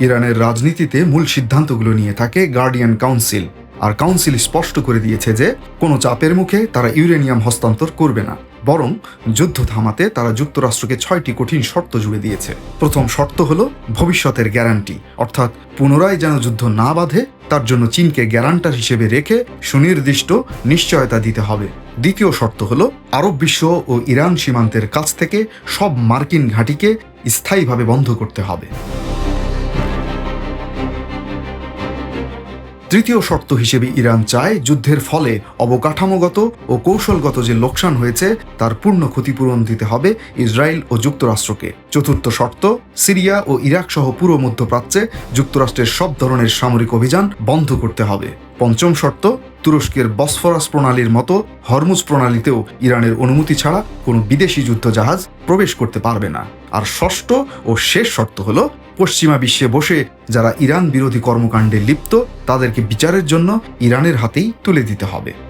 ইরানের রাজনীতিতে মূল সিদ্ধান্তগুলো নিয়ে থাকে গার্ডিয়ান কাউন্সিল, আর কাউন্সিল স্পষ্ট করে দিয়েছে যে কোনো চাপের মুখে তারা ইউরেনিয়াম হস্তান্তর করবে না, বরং যুদ্ধ থামাতে তারা যুক্তরাষ্ট্রকে 6টি কঠিন শর্ত জুড়ে দিয়েছে। প্রথম শর্ত হলো ভবিষ্যতের গ্যারান্টি, অর্থাৎ পুনরায় যেন যুদ্ধ না বাধে তার জন্য চীনকে গ্যারান্টার হিসেবে রেখে সুনির্দিষ্ট নিশ্চয়তা দিতে হবে। দ্বিতীয় শর্ত হলো আরব বিশ্ব ও ইরান সীমান্তের কাছ থেকে সব মার্কিন ঘাঁটিকে স্থায়ীভাবে বন্ধ করতে হবে। তৃতীয় শর্ত হিসেবে ইরান চায় যুদ্ধের ফলে অবকাঠামোগত ও কৌশলগত যে লোকসান হয়েছে তার পূর্ণ ক্ষতিপূরণ দিতে হবে ইসরায়েল ও যুক্তরাষ্ট্রকে। চতুর্থ শর্ত, সিরিয়া ও ইরাক সহ পুরো মধ্যপ্রাচ্যে যুক্তরাষ্ট্রের সব ধরনের সামরিক অভিযান বন্ধ করতে হবে। পঞ্চম শর্ত, তুরস্কের বসফরাস প্রণালীর মতো হরমুজ প্রণালীতেও ইরানের অনুমতি ছাড়া কোনো বিদেশি যুদ্ধজাহাজ প্রবেশ করতে পারবে না। আর ষষ্ঠ ও শেষ শর্ত হলো পশ্চিমা বিশ্বে বসে যারা ইরান বিরোধী কর্মকাণ্ডে লিপ্ত তাদেরকে বিচারের জন্য ইরানের হাতেই তুলে দিতে হবে।